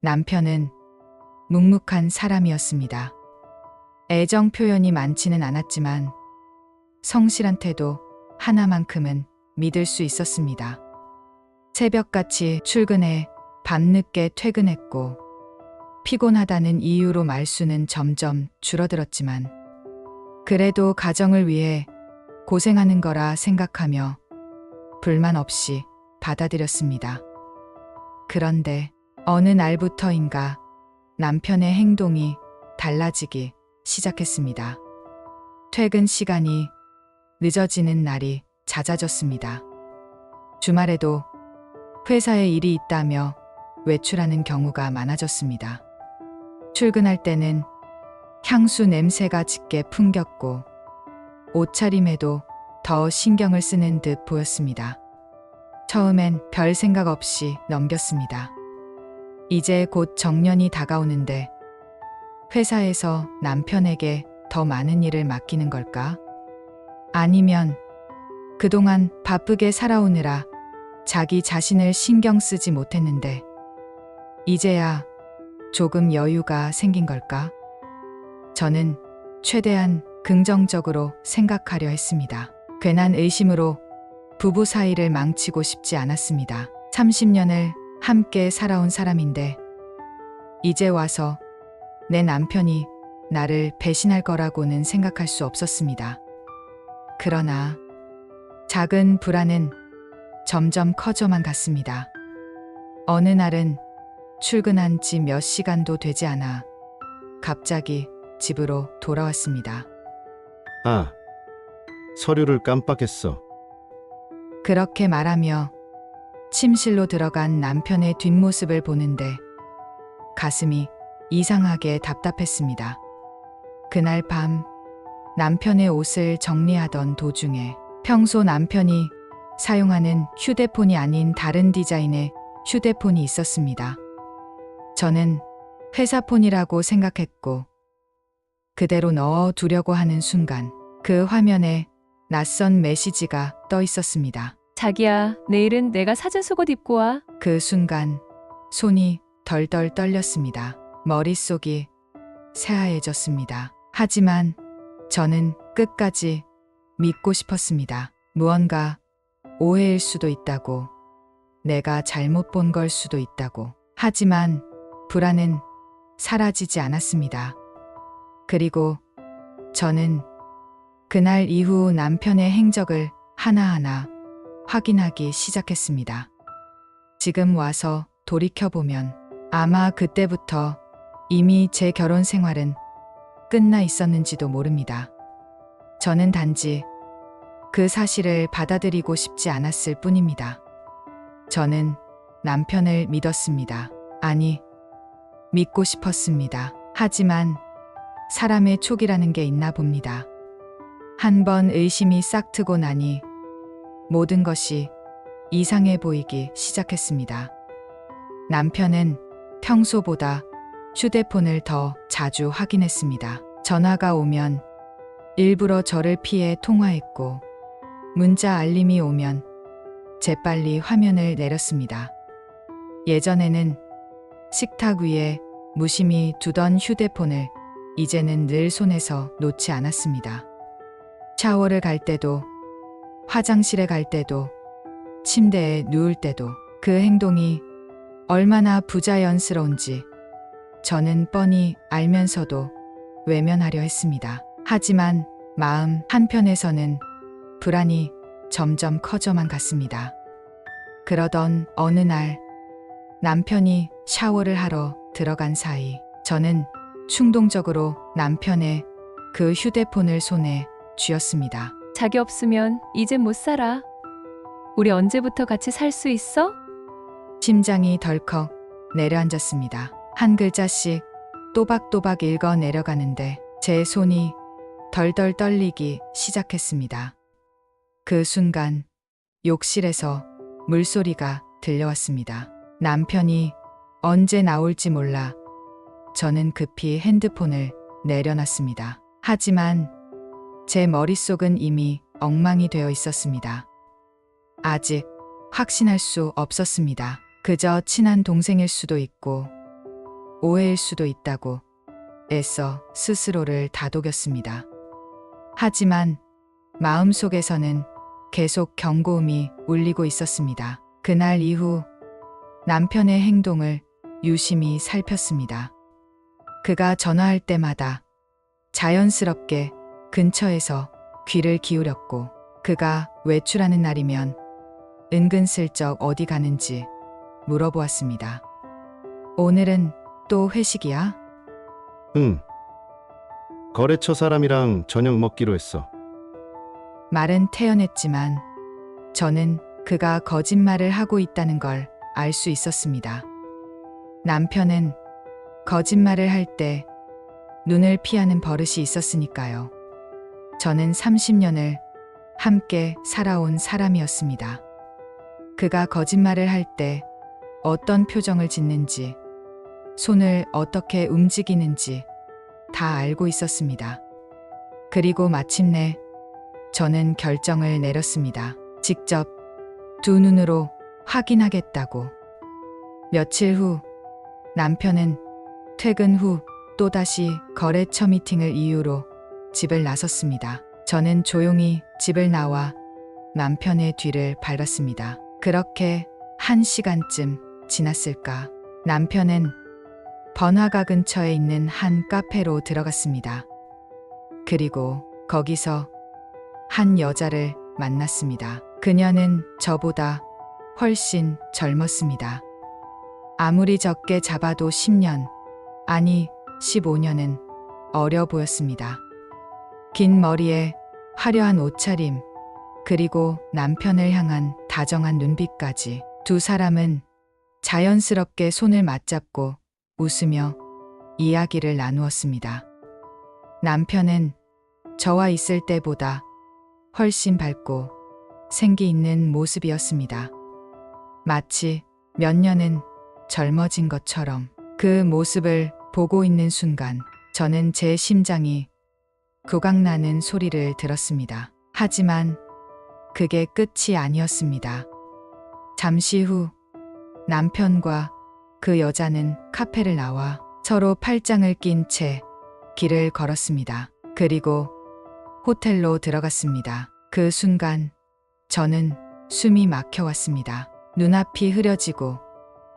남편은 묵묵한 사람이었습니다. 애정 표현이 많지는 않았지만 성실한 태도 하나만큼은 믿을 수 있었습니다. 새벽같이 출근해 밤늦게 퇴근했고 피곤하다는 이유로 말수는 점점 줄어들었지만 그래도 가정을 위해 고생하는 거라 생각하며 불만 없이 받아들였습니다. 그런데 어느 날부터인가 남편의 행동이 달라지기 시작했습니다. 퇴근 시간이 늦어지는 날이 잦아졌습니다. 주말에도 회사에 일이 있다며 외출하는 경우가 많아졌습니다. 출근할 때는 향수 냄새가 짙게 풍겼고 옷차림에도 더 신경을 쓰는 듯 보였습니다. 처음엔 별 생각 없이 넘겼습니다. 이제 곧 정년이 다가오는데 회사에서 남편에게 더 많은 일을 맡기는 걸까? 아니면 그동안 바쁘게 살아오느라 자기 자신을 신경 쓰지 못했는데 이제야 조금 여유가 생긴 걸까? 저는 최대한 긍정적으로 생각하려 했습니다. 괜한 의심으로 부부 사이를 망치고 싶지 않았습니다. 30년을 함께 살아온 사람인데 이제 와서 내 남편이 나를 배신할 거라고는 생각할 수 없었습니다. 그러나 작은 불안은 점점 커져만 갔습니다. 어느 날은 출근한 지 몇 시간도 되지 않아 갑자기 집으로 돌아왔습니다. 아, 서류를 깜빡했어. 그렇게 말하며 침실로 들어간 남편의 뒷모습을 보는데 가슴이 이상하게 답답했습니다. 그날 밤 남편의 옷을 정리하던 도중에 평소 남편이 사용하는 휴대폰이 아닌 다른 디자인의 휴대폰이 있었습니다. 저는 회사 폰이라고 생각했고 그대로 넣어 두려고 하는 순간 그 화면에 낯선 메시지가 떠 있었습니다. 자기야, 내일은 내가 사준 속옷 입고 와. 그 순간 손이 덜덜 떨렸습니다. 머릿속이 새하얘졌습니다. 하지만 저는 끝까지 믿고 싶었습니다. 무언가 오해일 수도 있다고, 내가 잘못 본 걸 수도 있다고. 하지만 불안은 사라지지 않았습니다. 그리고 저는 그날 이후 남편의 행적을 하나하나 확인하기 시작했습니다. 지금 와서 돌이켜보면 아마 그때부터 이미 제 결혼 생활은 끝나 있었는지도 모릅니다. 저는 단지 그 사실을 받아들이고 싶지 않았을 뿐입니다. 저는 남편을 믿었습니다. 아니, 믿고 싶었습니다. 하지만 사람의 촉이라는 게 있나 봅니다. 한 번 의심이 싹트고 나니 모든 것이 이상해 보이기 시작했습니다. 남편은 평소보다 휴대폰을 더 자주 확인했습니다. 전화가 오면 일부러 저를 피해 통화했고 문자 알림이 오면 재빨리 화면을 내렸습니다. 예전에는 식탁 위에 무심히 두던 휴대폰을 이제는 늘 손에서 놓지 않았습니다. 샤워를 갈 때도, 화장실에 갈 때도, 침대에 누울 때도 그 행동이 얼마나 부자연스러운지 저는 뻔히 알면서도 외면하려 했습니다. 하지만 마음 한편에서는 불안이 점점 커져만 갔습니다. 그러던 어느 날 남편이 샤워를 하러 들어간 사이 저는 충동적으로 남편의 그 휴대폰을 손에 쥐었습니다. 자기 없으면 이제 못 살아. 우리 언제부터 같이 살 수 있어? 심장이 덜컥 내려앉았습니다. 한 글자씩 또박또박 읽어 내려가는데 제 손이 덜덜 떨리기 시작했습니다. 그 순간 욕실에서 물소리가 들려왔습니다. 남편이 언제 나올지 몰라 저는 급히 핸드폰을 내려놨습니다. 하지만 제 머릿속은 이미 엉망이 되어 있었습니다. 아직 확신할 수 없었습니다. 그저 친한 동생일 수도 있고 오해일 수도 있다고 애써 스스로를 다독였습니다. 하지만 마음속에서는 계속 경고음이 울리고 있었습니다. 그날 이후 남편의 행동을 유심히 살폈습니다. 그가 전화할 때마다 자연스럽게 근처에서 귀를 기울였고, 그가 외출하는 날이면 은근슬쩍 어디 가는지 물어보았습니다. 오늘은 또 회식이야? 응. 거래처 사람이랑 저녁 먹기로 했어. 말은 태연했지만 저는 그가 거짓말을 하고 있다는 걸 알 수 있었습니다. 남편은 거짓말을 할 때 눈을 피하는 버릇이 있었으니까요. 저는 30년을 함께 살아온 사람이었습니다. 그가 거짓말을 할 때 어떤 표정을 짓는지, 손을 어떻게 움직이는지 다 알고 있었습니다. 그리고 마침내 저는 결정을 내렸습니다. 직접 두 눈으로 확인하겠다고. 며칠 후 남편은 퇴근 후 또다시 거래처 미팅을 이유로 집을 나섰습니다. 저는 조용히 집을 나와 남편의 뒤를 밟았습니다. 그렇게 1시간쯤 지났을까. 남편은 번화가 근처에 있는 한 카페로 들어갔습니다. 그리고 거기서 한 여자를 만났습니다. 그녀는 저보다 훨씬 젊었습니다. 아무리 적게 잡아도 10년, 아니 15년은 어려 보였습니다. 긴 머리에 화려한 옷차림, 그리고 남편을 향한 다정한 눈빛까지. 두 사람은 자연스럽게 손을 맞잡고 웃으며 이야기를 나누었습니다. 남편은 저와 있을 때보다 훨씬 밝고 생기 있는 모습이었습니다. 마치 몇 년은 젊어진 것처럼. 그 모습을 보고 있는 순간 저는 제 심장이 구강나는 소리를 들었습니다. 하지만 그게 끝이 아니었습니다. 잠시 후 남편과 그 여자는 카페를 나와 서로 팔짱을 낀 채 길을 걸었습니다. 그리고 호텔로 들어갔습니다. 그 순간 저는 숨이 막혀왔습니다. 눈앞이 흐려지고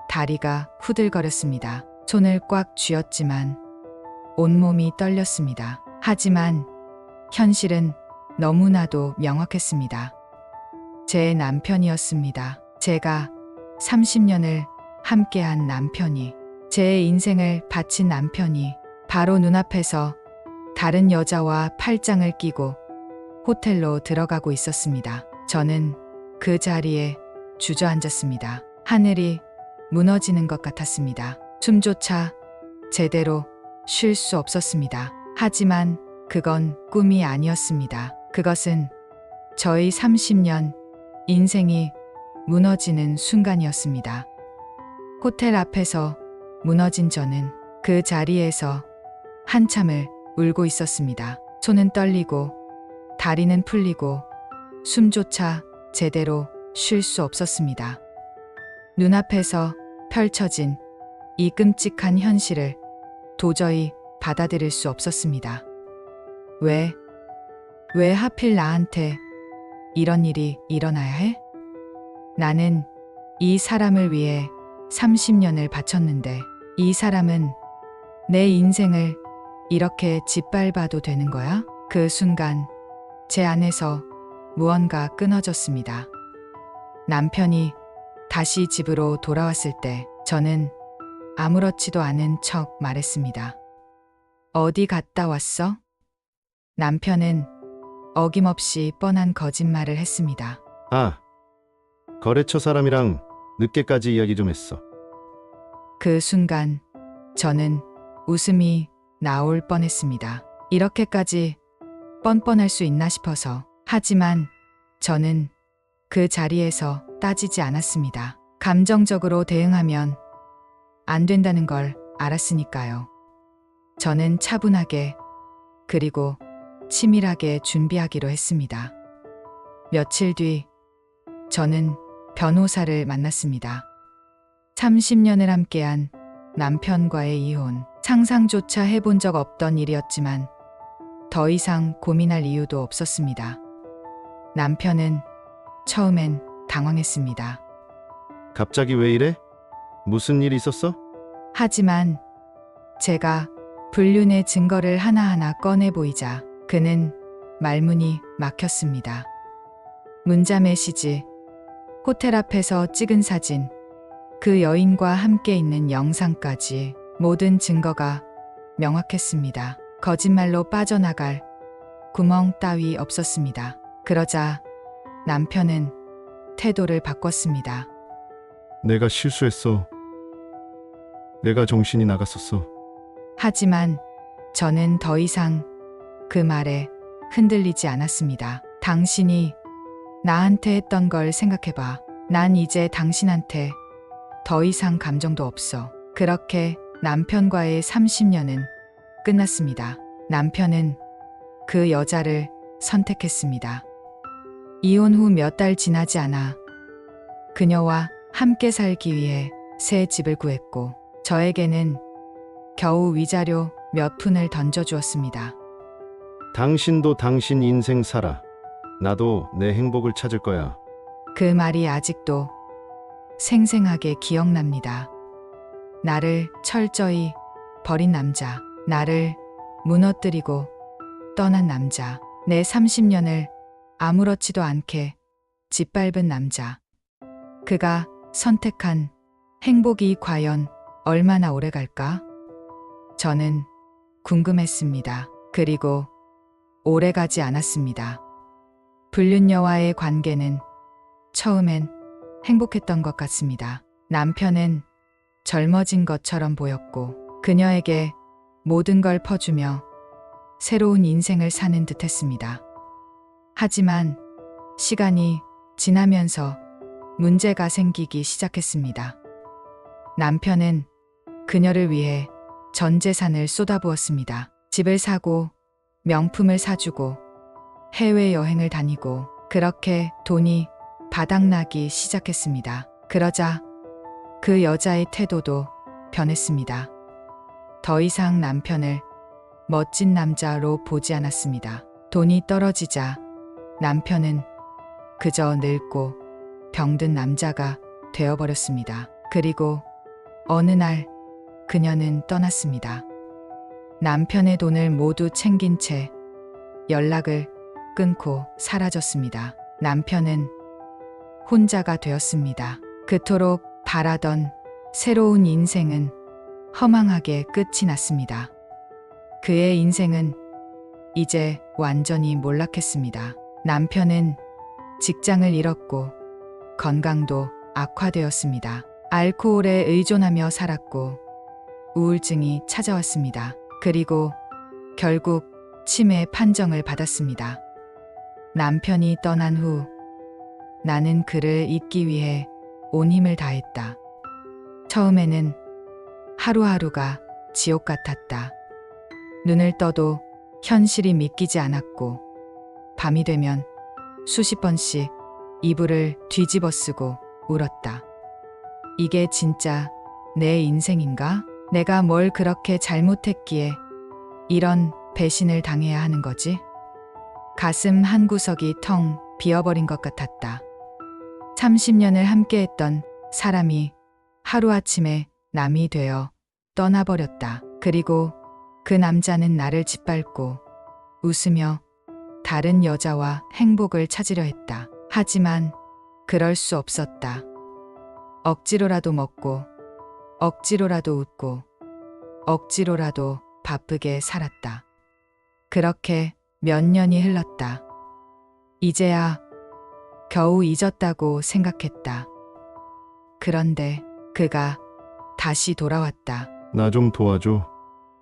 다리가 후들거렸습니다. 손을 꽉 쥐었지만 온몸이 떨렸습니다. 하지만 현실은 너무나도 명확했습니다. 제 남편이었습니다. 제가 30년을 함께한 남편이, 제 인생을 바친 남편이 바로 눈앞에서 다른 여자와 팔짱을 끼고 호텔로 들어가고 있었습니다. 저는 그 자리에 주저앉았습니다. 하늘이 무너지는 것 같았습니다. 숨조차 제대로 쉴 수 없었습니다. 하지만 그건 꿈이 아니었습니다. 그것은 저의 30년 인생이 무너지는 순간이었습니다. 호텔 앞에서 무너진 저는 그 자리에서 한참을 울고 있었습니다. 손은 떨리고 다리는 풀리고 숨조차 제대로 쉴 수 없었습니다. 눈앞에서 펼쳐진 이 끔찍한 현실을 도저히 받아들일 수 없었습니다. 왜 하필 나한테 이런 일이 일어나야 해? 나는 이 사람을 위해 30년을 바쳤는데 이 사람은 내 인생을 이렇게 짓밟아도 되는 거야? 그 순간 제 안에서 무언가 끊어졌습니다. 남편이 다시 집으로 돌아왔을 때 저는 아무렇지도 않은 척 말했습니다. 어디 갔다 왔어? 남편은 어김없이 뻔한 거짓말을 했습니다. 아, 거래처 사람이랑 늦게까지 이야기 좀 했어. 그 순간 저는 웃음이 나올 뻔했습니다. 이렇게까지 뻔뻔할 수 있나 싶어서. 하지만 저는 그 자리에서 따지지 않았습니다. 감정적으로 대응하면 안 된다는 걸 알았으니까요. 저는 차분하게 그리고 치밀하게 준비하기로 했습니다. 며칠 뒤 저는 변호사를 만났습니다. 30년을 함께한 남편과의 이혼. 상상조차 해본 적 없던 일이었지만 더 이상 고민할 이유도 없었습니다. 남편은 처음엔 당황했습니다. 갑자기 왜 이래? 무슨 일 있었어? 하지만 제가 불륜의 증거를 하나하나 꺼내 보이자 그는 말문이 막혔습니다. 문자 메시지, 호텔 앞에서 찍은 사진, 그 여인과 함께 있는 영상까지 모든 증거가 명확했습니다. 거짓말로 빠져나갈 구멍 따위 없었습니다. 그러자 남편은 태도를 바꿨습니다. 내가 실수했어. 내가 정신이 나갔었어. 하지만 저는 더 이상 그 말에 흔들리지 않았습니다. 당신이 나한테 했던 걸 생각해봐. 난 이제 당신한테 더 이상 감정도 없어. 그렇게 남편과의 30년은 끝났습니다. 남편은 그 여자를 선택했습니다. 이혼 후 몇 달 지나지 않아 그녀와 함께 살기 위해 새 집을 구했고 저에게는 겨우 위자료 몇 푼을 던져주었습니다. 당신도 당신 인생 살아. 나도 내 행복을 찾을 거야. 그 말이 아직도 생생하게 기억납니다. 나를 철저히 버린 남자, 나를 무너뜨리고 떠난 남자, 내 30년을 아무렇지도 않게 짓밟은 남자. 그가 선택한 행복이 과연 얼마나 오래 갈까? 저는 궁금했습니다. 그리고 오래 가지 않았습니다. 불륜녀와의 관계는 처음엔 행복했던 것 같습니다. 남편은 젊어진 것처럼 보였고 그녀에게 모든 걸 퍼주며 새로운 인생을 사는 듯 했습니다. 하지만 시간이 지나면서 문제가 생기기 시작했습니다. 남편은 그녀를 위해 전 재산을 쏟아부었습니다. 집을 사고 명품을 사주고 해외여행을 다니고 그렇게 돈이 바닥나기 시작했습니다. 그러자 그 여자의 태도도 변했습니다. 더 이상 남편을 멋진 남자로 보지 않았습니다. 돈이 떨어지자 남편은 그저 늙고 병든 남자가 되어버렸습니다. 그리고 어느 날 그녀는 떠났습니다. 남편의 돈을 모두 챙긴 채 연락을 끊고 사라졌습니다. 남편은 혼자가 되었습니다. 그토록 바라던 새로운 인생은 허망하게 끝이 났습니다. 그의 인생은 이제 완전히 몰락했습니다. 남편은 직장을 잃었고 건강도 악화되었습니다. 알코올에 의존하며 살았고 우울증이 찾아왔습니다. 그리고 결국 치매 판정을 받았습니다. 남편이 떠난 후 나는 그를 잊기 위해 온 힘을 다했다. 처음에는 하루하루가 지옥 같았다. 눈을 떠도 현실이 믿기지 않았고 밤이 되면 수십 번씩 이불을 뒤집어 쓰고 울었다. 이게 진짜 내 인생인가? 내가 뭘 그렇게 잘못했기에 이런 배신을 당해야 하는 거지? 가슴 한 구석이 텅 비어버린 것 같았다. 30년을 함께했던 사람이 하루아침에 남이 되어 떠나버렸다. 그리고 그 남자는 나를 짓밟고 웃으며 다른 여자와 행복을 찾으려 했다. 하지만 그럴 수 없었다. 억지로라도 먹고 억지로라도 웃고 억지로라도 바쁘게 살았다. 그렇게 몇 년이 흘렀다. 이제야 겨우 잊었다고 생각했다. 그런데 그가 다시 돌아왔다. 나 좀 도와줘.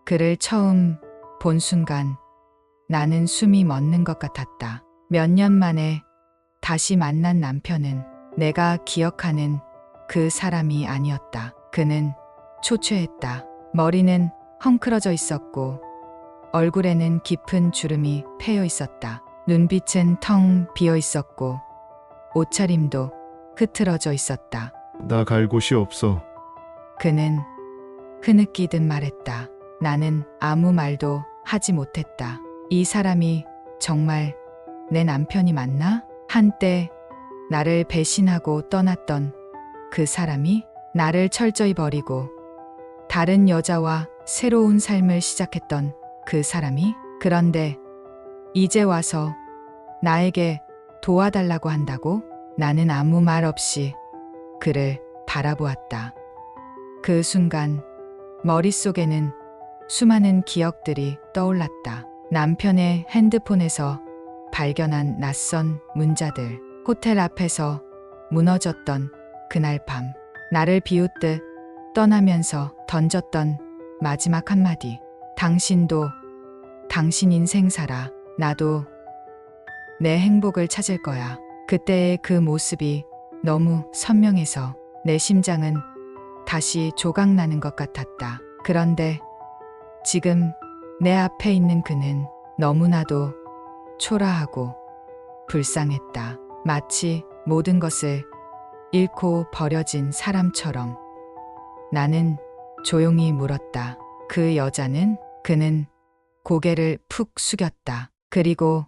그를 처음 본 순간 나는 숨이 멎는 것 같았다. 몇 년 만에 다시 만난 남편은 내가 기억하는 그 사람이 아니었다. 그는 초췌했다. 머리는 헝클어져 있었고 얼굴에는 깊은 주름이 패여 있었다. 눈빛은 텅 비어 있었고 옷차림도 흐트러져 있었다. 나 갈 곳이 없어. 그는 흐느끼듯 말했다. 나는 아무 말도 하지 못했다. 이 사람이 정말 내 남편이 맞나? 한때 나를 배신하고 떠났던 그 사람이 나를 철저히 버리고 다른 여자와 새로운 삶을 시작했던 그 사람이 그런데 이제 와서 나에게 도와달라고 한다고? 나는 아무 말 없이 그를 바라보았다. 그 순간 머릿속에는 수많은 기억들이 떠올랐다. 남편의 핸드폰에서 발견한 낯선 문자들, 호텔 앞에서 무너졌던 그날 밤, 나를 비웃듯 떠나면서 던졌던 마지막 한마디. 당신도 당신 인생 살아. 나도 내 행복을 찾을 거야. 그때의 그 모습이 너무 선명해서 내 심장은 다시 조각나는 것 같았다. 그런데 지금 내 앞에 있는 그는 너무나도 초라하고 불쌍했다. 마치 모든 것을 잃고 버려진 사람처럼. 나는 조용히 물었다. 그 여자는? 그는 고개를 푹 숙였다. 그리고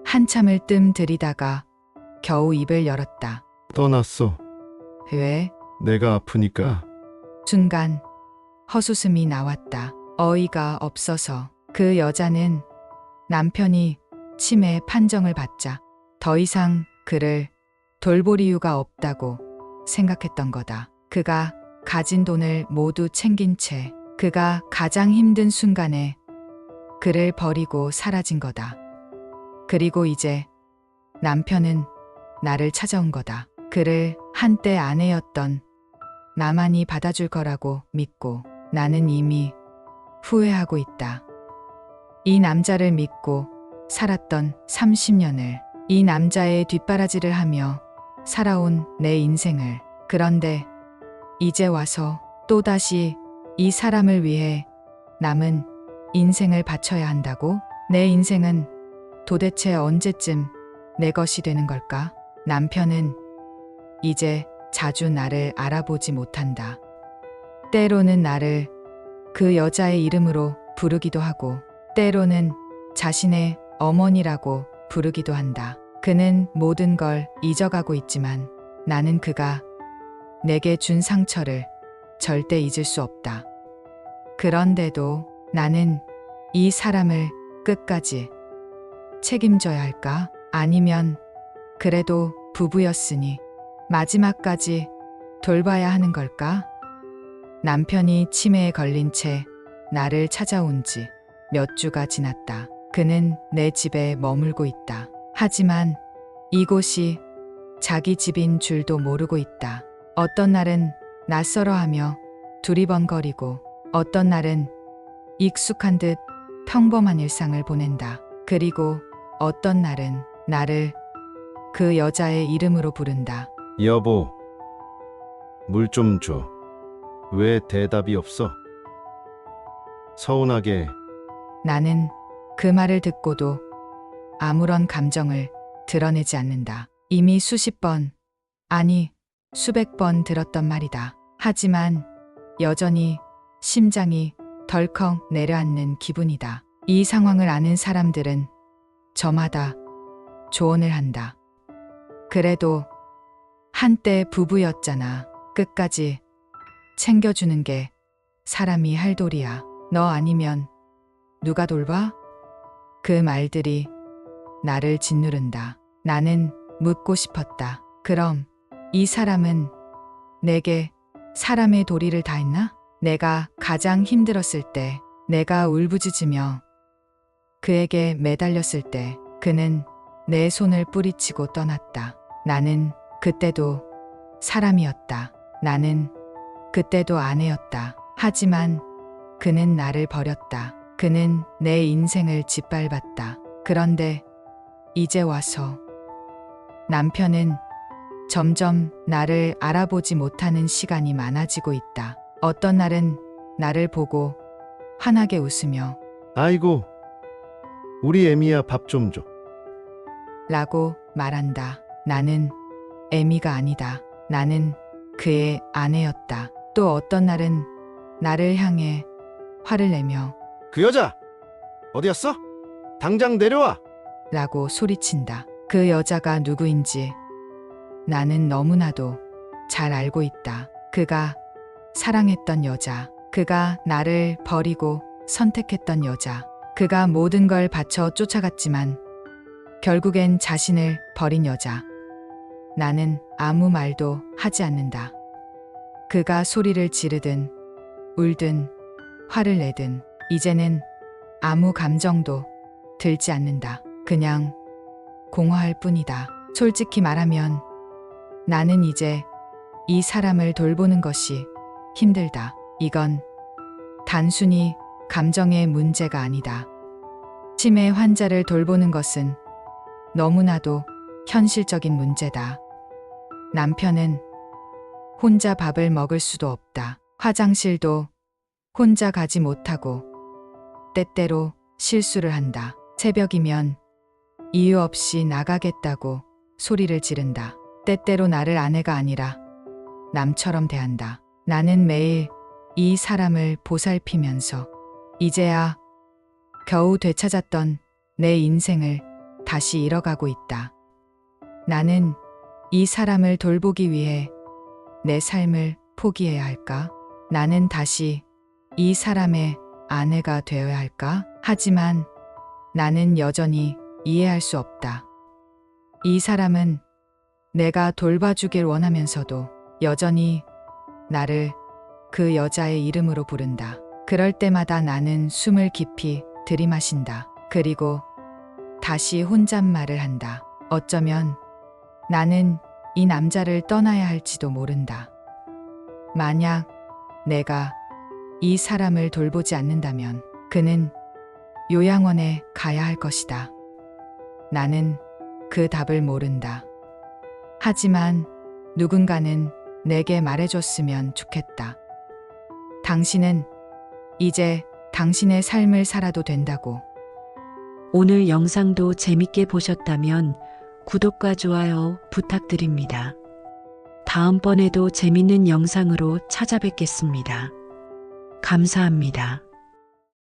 한참을 뜸 들이다가 겨우 입을 열었다. 떠났어. 왜? 내가 아프니까. 순간 헛웃음이 나왔다. 어이가 없어서. 그 여자는 남편이 치매 판정을 받자 더 이상 그를 돌볼 이유가 없다고 생각했던 거다. 그가 가진 돈을 모두 챙긴 채 그가 가장 힘든 순간에 그를 버리고 사라진 거다. 그리고 이제 남편은 나를 찾아온 거다. 그를 한때 아내였던 나만이 받아줄 거라고 믿고 나는 이미 후회하고 있다. 이 남자를 믿고 살았던 30년을, 이 남자의 뒷바라지를 하며 살아온 내 인생을. 그런데 이제 와서 또다시 이 사람을 위해 남은 인생을 바쳐야 한다고? 내 인생은 도대체 언제쯤 내 것이 되는 걸까? 남편은 이제 자주 나를 알아보지 못한다. 때로는 나를 그 여자의 이름으로 부르기도 하고 때로는 자신의 어머니라고 부르기도 한다. 그는 모든 걸 잊어가고 있지만 나는 그가 내게 준 상처를 절대 잊을 수 없다. 그런데도 나는 이 사람을 끝까지 책임져야 할까? 아니면 그래도 부부였으니 마지막까지 돌봐야 하는 걸까? 남편이 치매에 걸린 채 나를 찾아온 지 몇 주가 지났다. 그는 내 집에 머물고 있다. 하지만 이곳이 자기 집인 줄도 모르고 있다. 어떤 날은 낯설어하며 두리번거리고 어떤 날은 익숙한 듯 평범한 일상을 보낸다. 그리고 어떤 날은 나를 그 여자의 이름으로 부른다. 여보, 물 좀 줘. 왜 대답이 없어? 서운하게. 나는 그 말을 듣고도 아무런 감정을 드러내지 않는다. 이미 수십 번, 아니 수백 번 들었던 말이다. 하지만 여전히 심장이 덜컥 내려앉는 기분이다. 이 상황을 아는 사람들은 저마다 조언을 한다. 그래도 한때 부부였잖아. 끝까지 챙겨주는 게 사람이 할 도리야. 너 아니면 누가 돌봐? 그 말들이 나를 짓누른다. 나는 묻고 싶었다. 그럼 이 사람은 내게 사람의 도리를 다했나? 내가 가장 힘들었을 때, 내가 울부짖으며 그에게 매달렸을 때 그는 내 손을 뿌리치고 떠났다. 나는 그때도 사람이었다. 나는 그때도 아내였다. 하지만 그는 나를 버렸다. 그는 내 인생을 짓밟았다. 그런데 이제 와서 남편은 점점 나를 알아보지 못하는 시간이 많아지고 있다. 어떤 날은 나를 보고 환하게 웃으며 아이고, 우리 애미야 밥 좀 줘. 라고 말한다. 나는 애미가 아니다. 나는 그의 아내였다. 또 어떤 날은 나를 향해 화를 내며 그 여자 어디였어? 당장 내려와. 라고 소리친다. 그 여자가 누구인지 나는 너무나도 잘 알고 있다. 그가 사랑했던 여자, 그가 나를 버리고 선택했던 여자, 그가 모든 걸 바쳐 쫓아갔지만 결국엔 자신을 버린 여자. 나는 아무 말도 하지 않는다. 그가 소리를 지르든 울든 화를 내든 이제는 아무 감정도 들지 않는다. 그냥 공허할 뿐이다. 솔직히 말하면 나는 이제 이 사람을 돌보는 것이 힘들다. 이건 단순히 감정의 문제가 아니다. 치매 환자를 돌보는 것은 너무나도 현실적인 문제다. 남편은 혼자 밥을 먹을 수도 없다. 화장실도 혼자 가지 못하고 때때로 실수를 한다. 새벽이면 이유 없이 나가겠다고 소리를 지른다. 때때로 나를 아내가 아니라 남처럼 대한다. 나는 매일 이 사람을 보살피면서 이제야 겨우 되찾았던 내 인생을 다시 잃어가고 있다. 나는 이 사람을 돌보기 위해 내 삶을 포기해야 할까? 나는 다시 이 사람의 아내가 되어야 할까? 하지만 나는 여전히 이해할 수 없다. 이 사람은 내가 돌봐주길 원하면서도 여전히 나를 그 여자의 이름으로 부른다. 그럴 때마다 나는 숨을 깊이 들이마신다. 그리고 다시 혼잣말을 한다. 어쩌면 나는 이 남자를 떠나야 할지도 모른다. 만약 내가 이 사람을 돌보지 않는다면 그는 요양원에 가야 할 것이다. 나는 그 답을 모른다. 하지만 누군가는 내게 말해줬으면 좋겠다. 당신은 이제 당신의 삶을 살아도 된다고. 오늘 영상도 재밌게 보셨다면 구독과 좋아요 부탁드립니다. 다음번에도 재밌는 영상으로 찾아뵙겠습니다. 감사합니다.